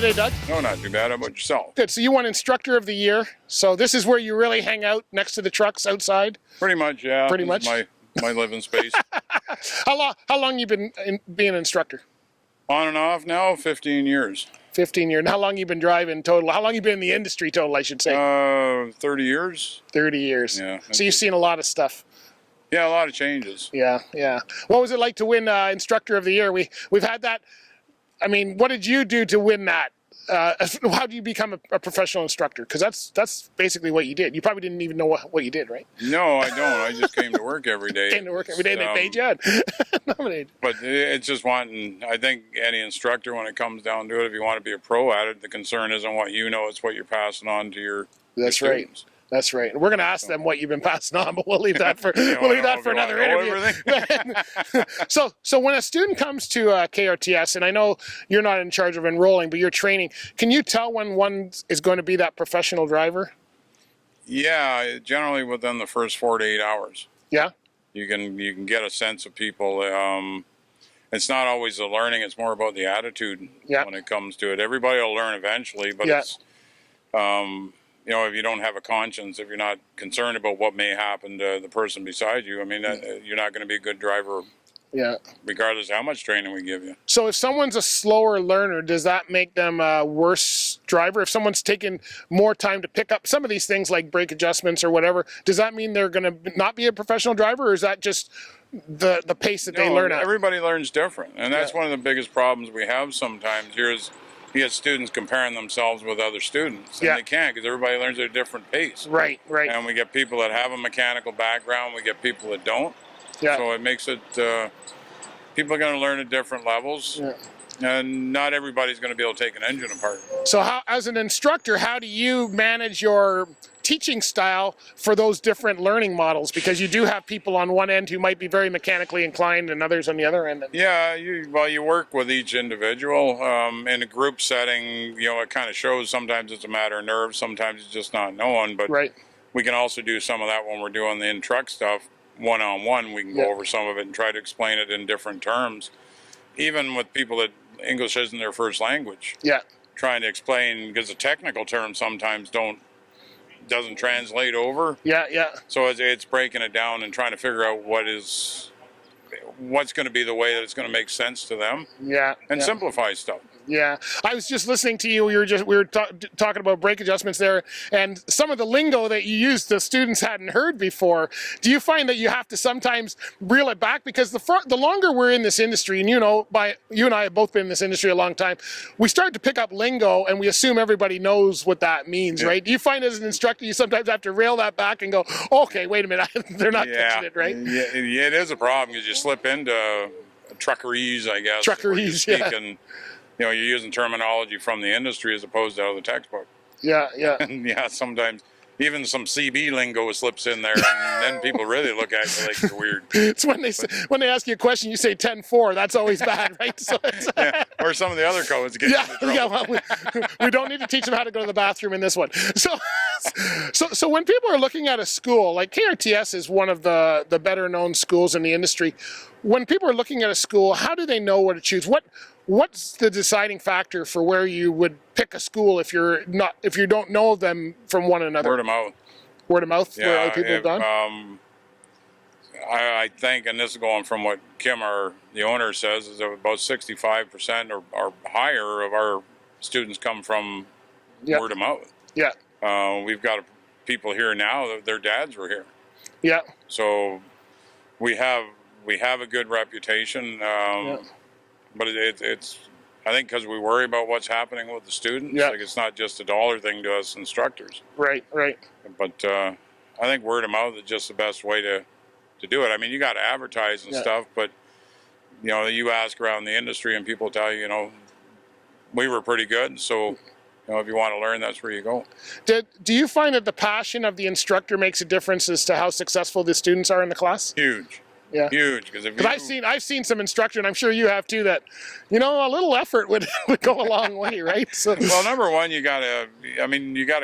today, Doug? No, not too bad. How about yourself? Good. So you won Instructor of the Year. So this is where you really hang out next to the trucks outside? Pretty much, yeah. Pretty much? My living space. How long you been being an instructor? On and off now, 15 years. 15 years. And how long you been driving total? How long you been in the industry total, I should say? 30 years. 30 years. Yeah. So you've seen a lot of stuff. Yeah, a lot of changes. Yeah, yeah. What was it like to win Instructor of the Year? We've had that. I mean, what did you do to win that? How do you become a professional instructor? Because that's basically what you did. You probably didn't even know what you did, right? No, I don't. I just came to work every day. Came to work every day and they paid you. Nominated. But it's just wanting, I think any instructor, when it comes down to it, if you want to be a pro at it, the concern isn't what you know, it's what you're passing on to your students. That's right. And we're going to ask them what you've been passing on, but we'll leave that for another interview. So when a student comes to KRTS, and I know you're not in charge of enrolling, but you're training, can you tell when one is going to be that professional driver? Yeah, generally within the first 4 to 8 hours. Yeah. You can get a sense of people. It's not always the learning; it's more about the attitude when it comes to it. Everybody will learn eventually, but it's you know, if you don't have a conscience, if you're not concerned about what may happen to the person beside you, I mean, you're not going to be a good driver. Yeah. Regardless of how much training we give you. So if someone's a slower learner, does that make them a worse driver? If someone's taking more time to pick up some of these things like brake adjustments or whatever, does that mean they're going to not be a professional driver, or is that just the pace that they learn at? Everybody learns different, and that's one of the biggest problems we have sometimes here is you get students comparing themselves with other students, and they can't because everybody learns at a different pace. Right, right. And we get people that have a mechanical background, we get people that don't. Yeah. So it makes it, people are going to learn at different levels, and not everybody's going to be able to take an engine apart. So how, as an instructor, how do you manage your teaching style for those different learning models? Because you do have people on one end who might be very mechanically inclined and others on the other end. Yeah, you work with each individual. In a group setting, you know, it kind of shows sometimes it's a matter of nerves, sometimes it's just not knowing, but we can also do some of that when we're doing the in-truck stuff. One-on-one, we can go over some of it and try to explain it in different terms. Even with people that English isn't their first language. Yeah. Trying to explain, because the technical terms sometimes doesn't translate over. Yeah, yeah. So it's breaking it down and trying to figure out what's going to be the way that it's going to make sense to them. Yeah. And simplify stuff. Yeah, I was just listening to you. We were talking about brake adjustments there, and some of the lingo that you used, the students hadn't heard before. Do you find that you have to sometimes reel it back? Because the longer we're in this industry, and you and I have both been in this industry a long time, we start to pick up lingo, and we assume everybody knows what that means, right? Do you find as an instructor you sometimes have to reel that back and go, okay, wait a minute, they're not catching it, right? Yeah, it is a problem because you slip into truckerese, I guess. Truckerese, and, you know, you're using terminology from the industry as opposed to out of the textbook. Yeah, yeah. And sometimes even some CB lingo slips in there, and then people really look at you like you're weird. It's when they ask you a question, you say 10-4. That's always bad, right? So or some of the other codes get well, we don't need to teach them how to go to the bathroom in this one. So when people are looking at a school, like KRTS is one of the better known schools in the industry. When people are looking at a school, how do they know where to choose? What's the deciding factor for where you would pick a school if you don't know them from one another? Word of mouth. Word of mouth. Yeah, where other people have done. I think, and this is going from what Kim, the owner, says, is that about 65% or higher of our students come from word of mouth. Yeah. We've got people here now that their dads were here. Yeah. So we have a good reputation. But it's I think because we worry about what's happening with the students. Yeah. Like it's not just a dollar thing to us instructors. Right, right. But I think word of mouth is just the best way to do it. I mean, you got to advertise and stuff, but you ask around the industry and people tell you, we were pretty good. So, if you want to learn, that's where you go. Do you find that the passion of the instructor makes a difference as to how successful the students are in the class? Huge. Yeah. Huge, because I've seen some instruction, I'm sure you have too, that a little effort would go a long way, right? So. Well, number one, you gotta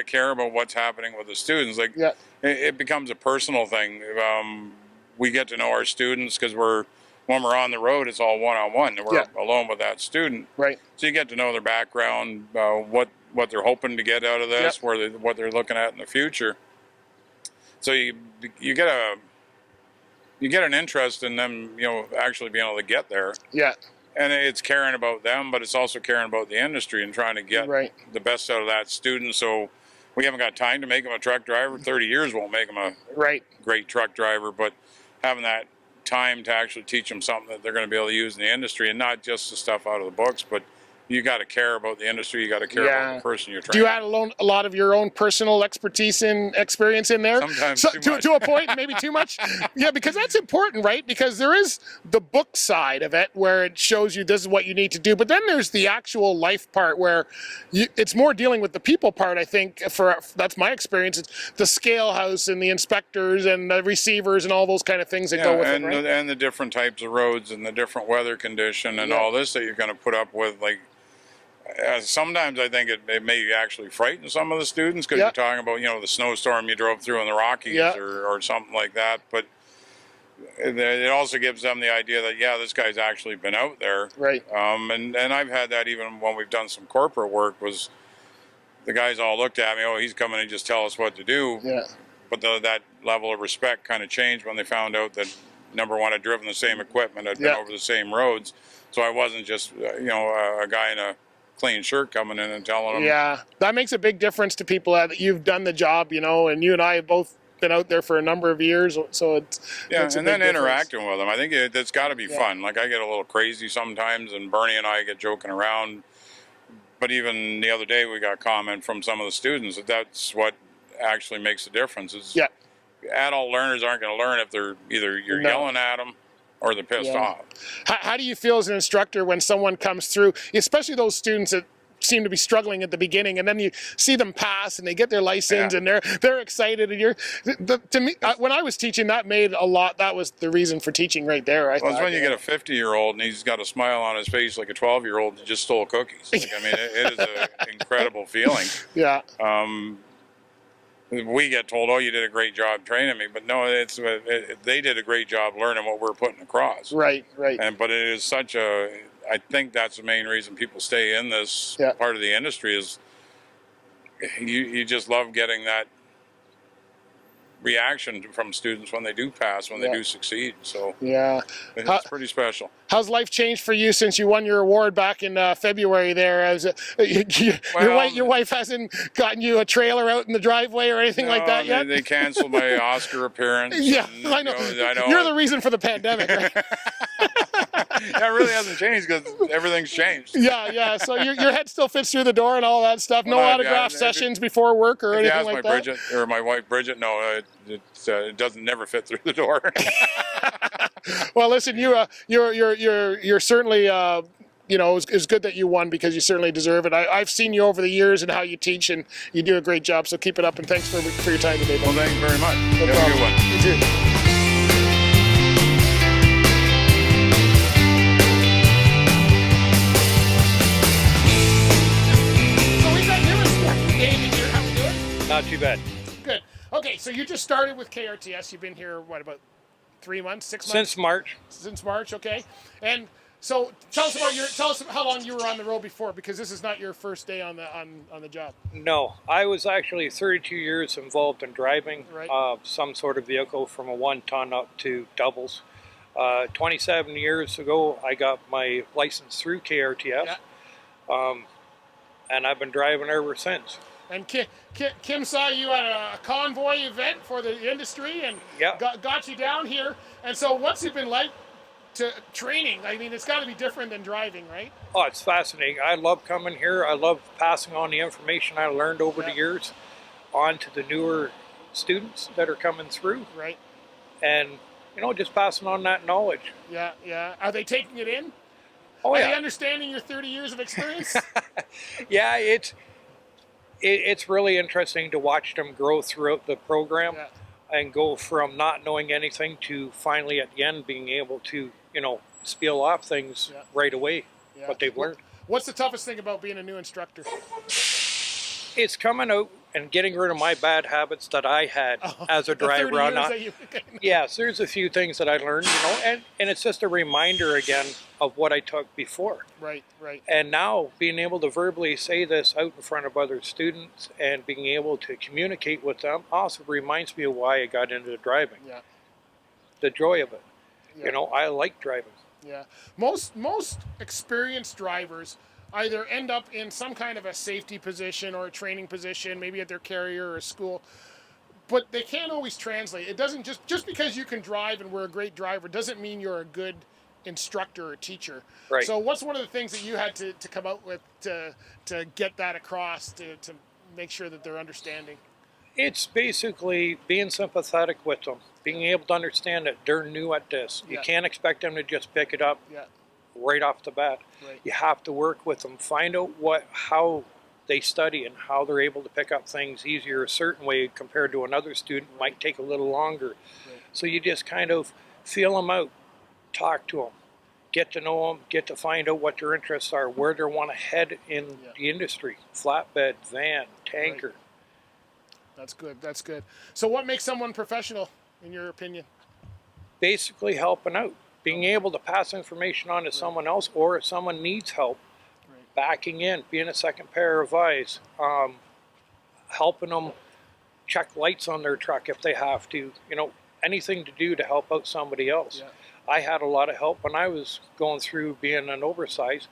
care about what's happening with the students. Like it becomes a personal thing. We get to know our students because we're when we're on the road, it's all one-on-one. We're alone with that student. Right. So you get to know their background, what they're hoping to get out of this, what they're looking at in the future. So you get an interest in them, actually being able to get there. Yeah. And it's caring about them, but it's also caring about the industry and trying to get the best out of that student. So we haven't got time to make them a truck driver. 30 years won't make them a great truck driver, but having that time to actually teach them something that they're going to be able to use in the industry, and not just the stuff out of the books, but you got to care about the industry. You got to care about the person you're training. Do you add a lot of your own personal expertise and experience in there? Sometimes to a point, maybe too much. Yeah, because that's important, right? Because there is the book side of it where it shows you this is what you need to do, but then there's the actual life part where it's more dealing with the people part. I think that's my experience. It's the scale house and the inspectors and the receivers and all those kind of things that go with it, right? And the different types of roads and the different weather condition and all this that you're going to put up with, like. Sometimes I think it may actually frighten some of the students because you're talking about, the snowstorm you drove through in the Rockies or something like that. But it also gives them the idea that, this guy's actually been out there. Right. And I've had that even when we've done some corporate work, was the guys all looked at me, he's coming and just tell us what to do. Yeah. But that level of respect kind of changed when they found out that, number one, I'd driven the same equipment, I'd been over the same roads. So I wasn't just, a guy in a clean shirt coming in and telling them. Yeah, that makes a big difference to people that you've done the job, and you and I have both been out there for a number of years, so it's and then interacting with them. I think it's got to be fun. Like, I get a little crazy sometimes, and Bernie and I get joking around. But even the other day, we got a comment from some of the students that's what actually makes a difference. Is adult learners aren't going to learn if they're either you're yelling at them or they're pissed off. How do you feel as an instructor when someone comes through, especially those students that seem to be struggling at the beginning, and then you see them pass and they get their license and they're excited, and to me, when I was teaching, that was the reason for teaching right there. It's when you get a 50-year-old and he's got a smile on his face like a 12-year-old that just stole cookies. Like, I mean, it is an incredible feeling. Yeah. We get told, you did a great job training me, but no, they did a great job learning what we're putting across. Right. But it is I think that's the main reason people stay in this part of the industry is you just love getting that reaction from students when they do pass, when they do succeide. So it's pretty special. How's life changed for you since you won your award back in February there? Your wife hasn't gotten you a trailer out in the driveway or anything like that yet? They canceled my Oscar appearance. I know. You're the reason for the pandemic, right? That really hasn't changed because everything's changed. Yeah. So your head still fits through the door and all that stuff. No autograph sessions before work or anything like that? Bridget, or my wife Bridget, no, it doesn't never fit through the door. Well, listen, you're certainly it's good that you won because you certainly deserve it. I've seen you over the years and how you teach, and you do a great job. So keep it up, and thanks for your time today. Well, thank you very much. No problem. Have a good one. You too. So we've got new instructor David here. How we doing? Not too bad. Good. Okay, so you just started with KRTS. You've been here, about 3 months, 6 months? Since March. Since March, okay. And so tell us how long you were on the road before, because this is not your first day on the job. No, I was actually 32 years involved in driving some sort of vehicle from a 1-ton up to doubles. 27 years ago, I got my license through KRTS, and I've been driving ever since. And Kim saw you at a convoy event for the industry and got you down here. And so what's it been like to training? I mean, it's got to be different than driving, right? Oh, it's fascinating. I love coming here. I love passing on the information I learned over the years on to the newer students that are coming through. Right. And, just passing on that knowledge. Yeah. Are they taking it in? Oh, Are they understanding your 30 years of experience? Yeah, it's really interesting to watch them grow throughout the program and go from not knowing anything to finally at the end being able to, spiel off things right away, what they've learned. What's the toughest thing about being a new instructor? It's coming out and getting rid of my bad habits that I had as a driver. Yes, there's a few things that I learned, and it's just a reminder again of what I took before. Right. And now being able to verbally say this out in front of other students and being able to communicate with them also reminds me of why I got into driving. Yeah. The joy of it. Yeah. I like driving. Yeah. Most experienced drivers either end up in some kind of a safety position or a training position, maybe at their carrier or school, but they can't always translate. It doesn't just because you can drive and we're a great driver doesn't mean you're a good instructor or teacher. Right. So what's one of the things that you had to come out with to get that across, to make sure that they're understanding? It's basically being sympathetic with them, being able to understand that they're new at this. You can't expect them to just pick it up right off the bat. Right. You have to work with them, find out how they study and how they're able to pick up things easier a certain way compared to another student. Might take a little longer. Right. So you just kind of feel them out, talk to them, get to know them, get to find out what their interests are, where they want to head in the industry, flatbed, van, tanker. Right. That's good. So what makes someone professional, in your opinion? Basically helping out, being able to pass information on to someone else, or if someone needs help, backing in, being a second pair of eyes, helping them check lights on their truck if they have to, anything to do to help out somebody else. Yeah. I had a lot of help when I was going through being an oversized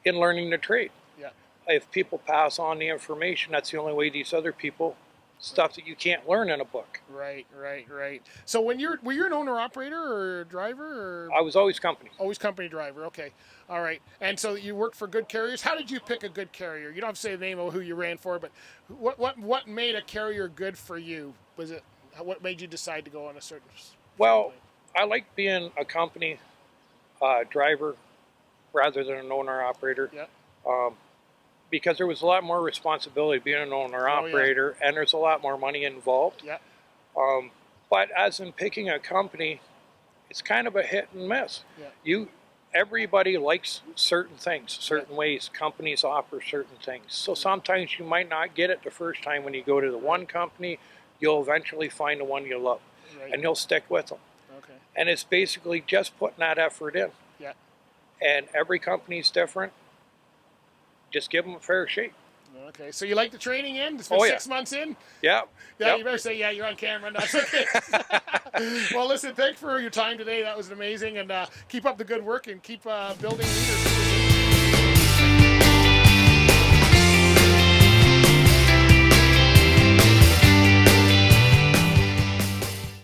in learning the trade. Yeah. If people pass on the information, that's the only way these other people, stuff that you can't learn in a book. Right. So were you an owner operator or a driver, or? I was always company. Always company driver. Okay. All right. And so you worked for good carriers. How did you pick a good carrier? You don't have to say the name of who you ran for, but what made a carrier good for you? Was it what made you decide to go on a certain? Well, I like being a company driver rather than an owner operator. Yeah. Because there was a lot more responsibility being an owner operator, and there's a lot more money involved. Yeah. But as in picking a company, it's kind of a hit and miss. Yeah. Everybody likes certain things, certain ways. Companies offer certain things. So sometimes you might not get it the first time when you go to the one company. You'll eventually find the one you love, and you'll stick with them. Okay. And it's basically just putting that effort in. Yeah. And every company's different. Just give them a fair shake. Okay, so you like the training in? It's been 6 months in? Yeah. Yeah, you better say, you're on camera. No, it's okay. Well, listen, thanks for your time today. That was amazing. And keep up the good work and keep building leaders.